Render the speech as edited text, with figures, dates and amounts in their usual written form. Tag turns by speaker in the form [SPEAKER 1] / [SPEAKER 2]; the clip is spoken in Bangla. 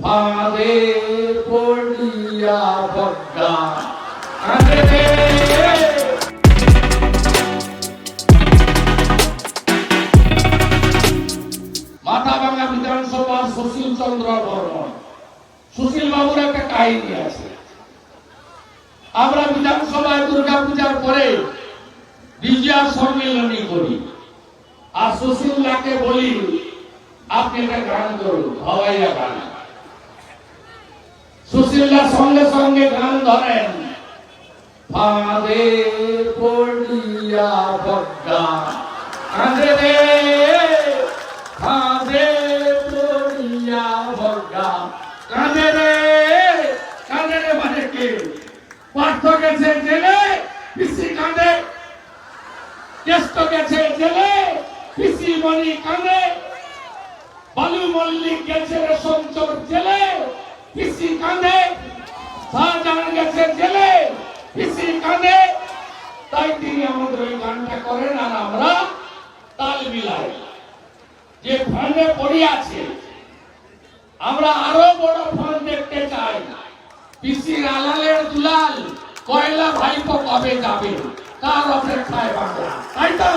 [SPEAKER 1] ফাঁদে পড়িয়া বজ্ঞা মাথাভাঙা বিধানসভার সুশীল চন্দ্র বর্মন, সুশীল বাবুর একটা কাহিনী আছে। আমরা বিধানসভায় দুর্গা পূজার পরে বিজয়া সম্মেলনী করি, আর সুশীলদাকে বলি আপনি একটা গান করুন, হওয়াইয়া গান। সুশীলদার সঙ্গে সঙ্গে গান ধরেন, ফাঁদে পড়িয়া বজ্ঞা কাঁদে রে, ফাঁদে পড়িয়া বজ্ঞা কাঁদে রে। কাঁদে রে মানে কে? পার্থ গেছে জেলে, পিসি কাঁদে। জ্যেষ্ঠ গেছে জেলে, পিসি মণি কাঁদে। বালু মল্লিক গেছে রেশম চোর জেলে, পিসি কাঁদে। শাহজাহান গেছে জেলে, পিসি কাঁদে। তাই তিনি আমাদের ওই গানটা করেন, আর আমরা তাল মিলাই। যে ফাঁদে পড়ে আছে, আমরা আরো বড় ফাঁদ দেখতে চাই। পিসির আলালের দুলাল কয়লা ভাইপো কবে যাবে, তার অপেক্ষায় বাংলা, তাই তো?